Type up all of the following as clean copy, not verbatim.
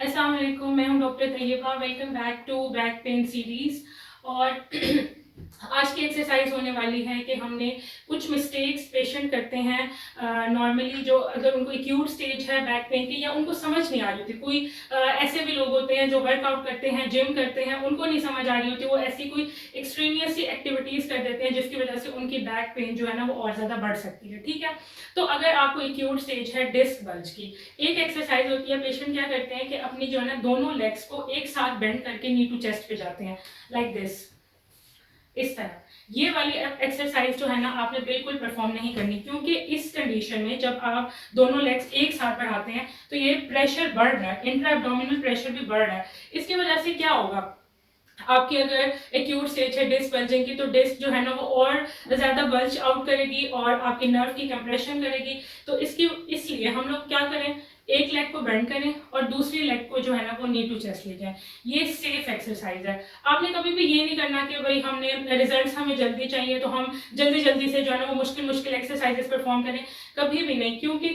अस्सलाम वालेकुम, मैं हूं doctor Tayyaba. Welcome back to back pain series. और आज की एक्सरसाइज होने वाली है कि हमने कुछ मिस्टेक्स पेशेंट करते हैं नॉर्मली, जो अगर उनको एक्यूट स्टेज है बैक पेन की या उनको समझ नहीं आ रही होती। कोई ऐसे भी लोग होते हैं जो वर्कआउट करते हैं, जिम करते हैं, उनको नहीं समझ आ रही होती, वो ऐसी कोई एक्सट्रीनियस सी एक्टिविटीज कर देते हैं जिसकी वजह से उनकी बैक पेन जो है ना वो और ज्यादा बढ़ सकती है। ठीक है, तो अगर आपको एक्यूट स्टेज है डिस्क बल्ज की, एक एक्सरसाइज होती है। पेशेंट क्या करते हैं कि अपनी जो है ना दोनों लेग्स को एक साथ बेंड करके नी टू चेस्ट पे जाते हैं, लाइक दिस, इस तरह। ये वाली एक्सरसाइज जो है ना आपने बिल्कुल परफॉर्म नहीं करनी, क्योंकि इस कंडीशन में जब आप दोनों लेग्स एक साथ बढ़ाते हैं तो ये प्रेशर बढ़ रहा है, इंट्रा एब्डोमिनल प्रेशर भी बढ़ रहा है। इसकी वजह से क्या होगा, आपकी अगर एक्यूट स्टेज है डिस्क बल्जिंग की, तो डिस्क जो है ना वो और ज्यादा बल्ज आउट करेगी और आपके नर्व की कंप्रेशन करेगी। तो इसलिए हम लोग क्या करें, एक लेग को बेंड करें और दूसरी लेग को जो है ना वो नी टू चेस्ट ले जाएं। ये सेफ एक्सरसाइज है। आपने कभी भी ये नहीं करना कि भाई हमने रिजल्ट्स हमें जल्दी चाहिए तो हम जल्दी जल्दी से जो है ना वो मुश्किल मुश्किल एक्सरसाइजेस परफॉर्म करें। कभी भी नहीं, क्योंकि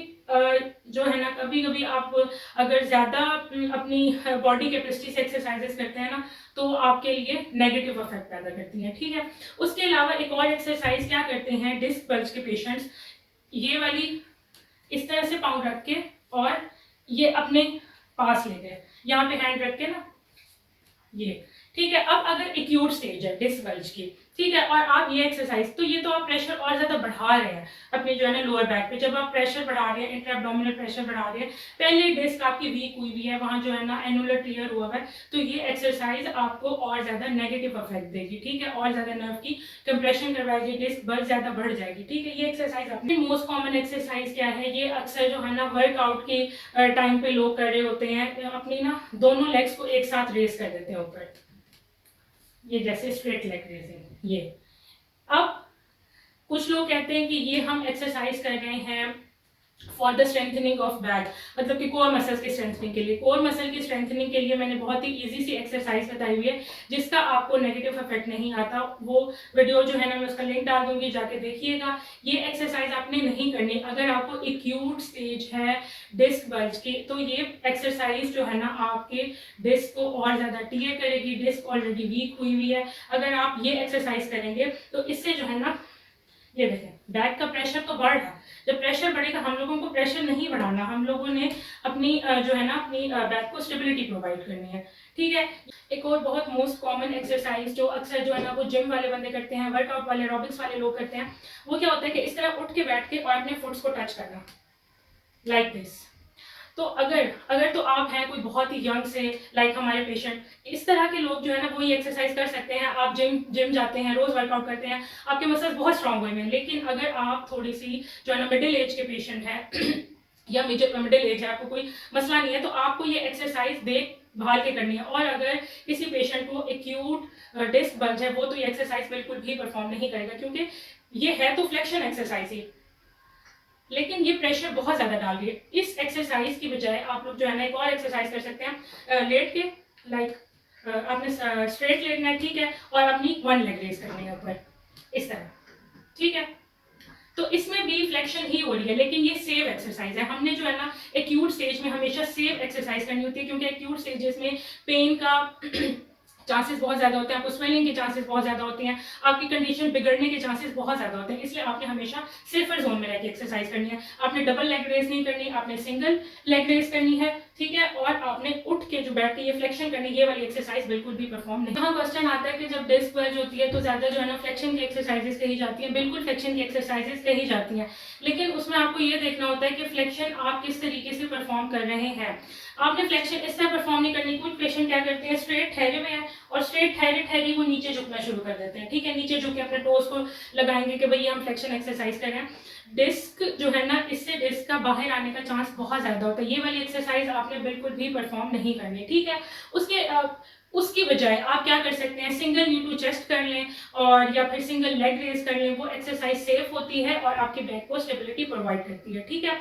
जो है ना कभी कभी आप अगर ज्यादा अपनी बॉडी कैपेसिटी से एक्सरसाइजेस करते हैं ना तो आपके लिए नेगेटिव इफेक्ट पैदा करती हैं। ठीक है, उसके अलावा एक और एक्सरसाइज क्या करते हैं डिस्क बल्ज के पेशेंट्स, ये वाली इस तरह से पाँव रख के और ये अपने पास ले गए, यहाँ पे हैंड रख के ना, ये ठीक है। अब अगर एक्यूट स्टेज है डिस्क बल्ज की, ठीक है, और आप ये एक्सरसाइज, तो ये तो आप प्रेशर और ज्यादा बढ़ा रहे हैं अपने जो है ना लोअर बैक पे। जब आप प्रेशर बढ़ा रहे हैं, इंट्रा एब्डोमिनल प्रेशर बढ़ा रहे हैं, पहले डिस्क आपकी वीक हुई हुई है, वहां जो है ना एनुलर टियर हुआ है, तो ये एक्सरसाइज आपको और ज्यादा नेगेटिव इफेक्ट देगी। ठीक है, और ज्यादा नर्व की कंप्रेशन करवाएगी, डिस्क बल्ज ज्यादा बढ़ जाएगी। ठीक है, ये एक्सरसाइज अपनी मोस्ट कॉमन एक्सरसाइज क्या है, ये अक्सर जो है ना वर्कआउट के टाइम पे लोग कर रहे होते हैं, अपनी ना दोनों लेग्स को एक साथ रेस कर देते हैं ऊपर, ये जैसे स्ट्रेट लेग रेजिंग। ये अब कुछ लोग कहते हैं कि ये हम एक्सरसाइज कर रहे हैं for the strengthening of back, मतलब कि कोर मसल्स की स्ट्रेंथनिंग के लिए। कोर मसल की स्ट्रेंथनिंग के लिए मैंने बहुत ही इजी सी एक्सरसाइज बताई हुई है जिसका आपको नेगेटिव इफेक्ट नहीं आता। वो वीडियो जो है ना मैं उसका लिंक डाल दूंगी, जाके देखिएगा। ये एक्सरसाइज आपने नहीं करनी अगर आपको एक्यूट स्टेज है डिस्क बल्ज की, तो ये एक्सरसाइज जो है ना आपके डिस्क को और ज्यादा टीयर करेगी। डिस्क ऑलरेडी वीक हुई हुई है, अगर आप ये एक्सरसाइज करेंगे तो इससे जो है ना, ये देखें बैक का प्रेशर तो बढ़ रहा है। जब प्रेशर बढ़ेगा, हम लोगों को प्रेशर नहीं बढ़ाना, हम लोगों ने अपनी जो है ना अपनी बैक को स्टेबिलिटी प्रोवाइड करनी है। ठीक है, एक और बहुत मोस्ट कॉमन एक्सरसाइज जो अक्सर जो है ना वो जिम वाले बंदे करते हैं, वर्कआउट वाले, एरोबिक्स वाले लोग करते हैं, वो क्या होता है कि इस तरह उठ के बैठ के और अपने फुट्स को टच करना, लाइक दिस। तो अगर अगर तो आप हैं कोई बहुत ही यंग से, लाइक हमारे पेशेंट, इस तरह के लोग जो है ना वो ये एक्सरसाइज कर सकते हैं। आप जिम जिम जाते हैं, रोज वर्कआउट करते हैं, आपके मसल्स बहुत स्ट्रांग हुए हैं। लेकिन अगर आप थोड़ी सी जो है ना मिडिल एज के पेशेंट हैं या मिडिल एज है, आपको कोई मसला नहीं है, तो आपको ये एक्सरसाइज देख भाल के करनी है। और अगर किसी पेशेंट को एक्यूट डिस्क बल्ज है, वो तो ये एक्सरसाइज बिल्कुल भी परफॉर्म नहीं करेगा, क्योंकि ये है तो फ्लेक्शन एक्सरसाइज ही, लेकिन ये प्रेशर बहुत ज्यादा डाल रही है। इस एक्सरसाइज की बजाय आप लोग जो है ना एक और एक्सरसाइज कर सकते हैं, लेट के, लाइक आपने स्ट्रेट लेटना है, ठीक है, और अपनी वन लेग रेस करनी है ऊपर, इस तरह। ठीक है, तो इसमें भी फ्लेक्शन ही हो रही है, लेकिन ये सेफ एक्सरसाइज है। हमने जो है ना एक्यूट स्टेज में हमेशा सेफ एक्सरसाइज करनी होती है, क्योंकि एक्यूट स्टेजेस में पेन का चांसेस बहुत ज्यादा होते हैं, आपको स्वेलिंग के चांसेस बहुत ज्यादा होते हैं, आपकी कंडीशन बिगड़ने के चांसेस बहुत ज्यादा होते हैं। इसलिए आपने हमेशा सेफर जोन में रहकर एक्सरसाइज करनी है। आपने डबल लेग रेस नहीं करनी, आपने सिंगल लेग रेस करनी है। ठीक है, और आपने उठ के जो बैठ के ये फ्लेक्शन करनी, ये वाली एक्सरसाइज बिल्कुल भी परफॉर्म नहीं। यहाँ क्वेश्चन आता है कि जब डिस्क बल्ज होती है तो ज्यादा जो है ना फ्लेक्शन की एक्सरसाइजेस कही जाती है, बिल्कुल फ्लेक्शन की एक्सरसाइजेस कही जाती हैं, लेकिन उसमें आपको ये देखना होता है कि फ्लेक्शन आप किस तरीके से परफॉर्म कर रहे हैं। आपने फ्लेक्शन इस तरह परफॉर्म नहीं करनी। कुछ पेशेंट क्या करते हैं, स्ट्रेट ठहरे हुए हैं और स्ट्रेट ठहरे ठहरे वो नीचे झुकना शुरू कर देते हैं। ठीक है, नीचे झुक के अपने टोस को लगाएंगे कि भाई हम फ्लेक्शन एक्सरसाइज कर रहे हैं। डिस्क जो है ना, इससे डिस्क का बाहर आने का चांस बहुत ज्यादा होता है। ये वाली एक्सरसाइज आपने बिल्कुल भी परफॉर्म नहीं करनी। ठीक है, उसकी बजाय आप क्या कर सकते हैं, सिंगल नी टू चेस्ट कर लें और या फिर सिंगल लेग रेस कर लें। वो एक्सरसाइज सेफ होती है और आपके बैक को स्टेबिलिटी प्रोवाइड करती है। ठीक है,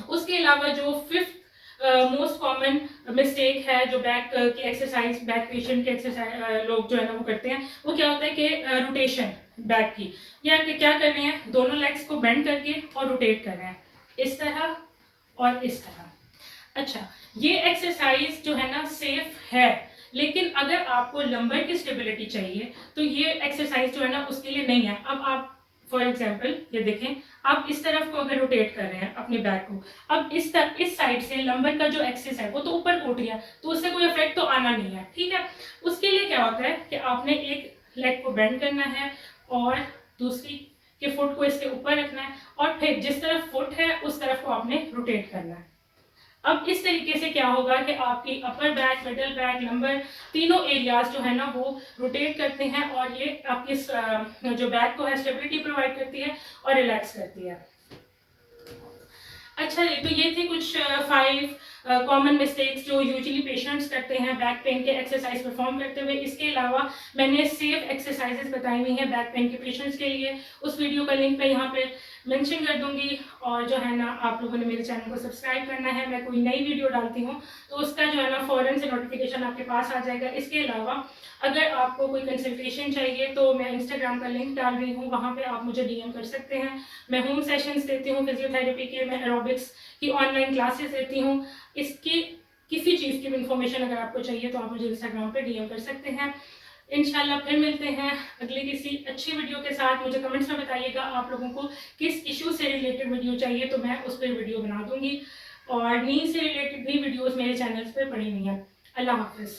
उसके अलावा जो फिफ्थ मोस्ट कॉमन मिस्टेक है जो बैक की एक्सरसाइज, बैक पेशेंट के एक्सरसाइज लोग जो है ना वो करते हैं, वो क्या होता है कि रोटेशन बैक की, या कि क्या कर रहे हैं, दोनों लेग्स को बेंड करके और रोटेट कर रहे हैं, इस तरह और इस तरह। अच्छा, ये एक्सरसाइज जो है ना सेफ है, लेकिन अगर आपको लंबर की स्टेबिलिटी चाहिए तो ये एक्सरसाइज जो है ना उसके लिए नहीं है। अब आप फॉर एग्जांपल ये देखें, आप इस तरफ को अगर रोटेट कर रहे हैं अपने बैक को, अब इस साइड से लंबर का जो एक्सिस है वो तो ऊपर उठ गया, तो उससे कोई इफेक्ट तो आना नहीं है, ठीक है। उसके लिए क्या होता है कि आपने एक लेग को बेंड करना है और दूसरी के फुट को इसके ऊपर रखना है, और फिर जिस तरफ फुट है उस तरफ को आपने रोटेट करना है। अब इस तरीके से क्या होगा कि आपकी upper back, middle back, lumbar, तीनों एरियाज जो है ना वो रोटेट करते हैं, और ये आपकी जो बैक को है स्टेबिलिटी प्रोवाइड करती है और रिलैक्स करती है। अच्छा, तो ये थे कुछ 5 कॉमन मिस्टेक्स जो यूजुअली पेशेंट्स करते हैं बैक पेन के एक्सरसाइज परफॉर्म करते हुए। इसके अलावा मैंने सेफ एक्सरसाइजेस बताई हुई हैं बैक पेन के पेशेंट्स के लिए, उस वीडियो का लिंक मैं यहाँ पे मेंशन कर दूंगी। और जो है ना आप लोगों ने मेरे चैनल को सब्सक्राइब करना है, मैं कोई नई वीडियो डालती हूँ तो उसका जो है ना फ़ौरन से नोटिफिकेशन आपके पास आ जाएगा। इसके अलावा अगर आपको कोई कंसल्टेशन चाहिए तो मैं इंस्टाग्राम का लिंक डाल रही हूँ, वहाँ पे आप मुझे DM कर सकते हैं। मैं होम सेशंस देती हूँ फिजियोथेरेपी के, मैं एरोबिक्स की ऑनलाइन क्लासेस देती हूँ। इसकी किसी चीज़ की भी इंफॉर्मेशन अगर आपको चाहिए तो आप मुझे इंस्टाग्राम पे DM कर सकते हैं। इंशाल्लाह फिर मिलते हैं अगली किसी अच्छी वीडियो के साथ। मुझे कमेंट्स में बताइएगा आप लोगों को किस इशू से रिलेटेड वीडियो चाहिए, तो मैं उस पर वीडियो बना दूंगी। और नींद से रिलेटेड भी वीडियोस मेरे चैनल्स पे पड़ी हुई हैं। अल्लाह हाफिज़।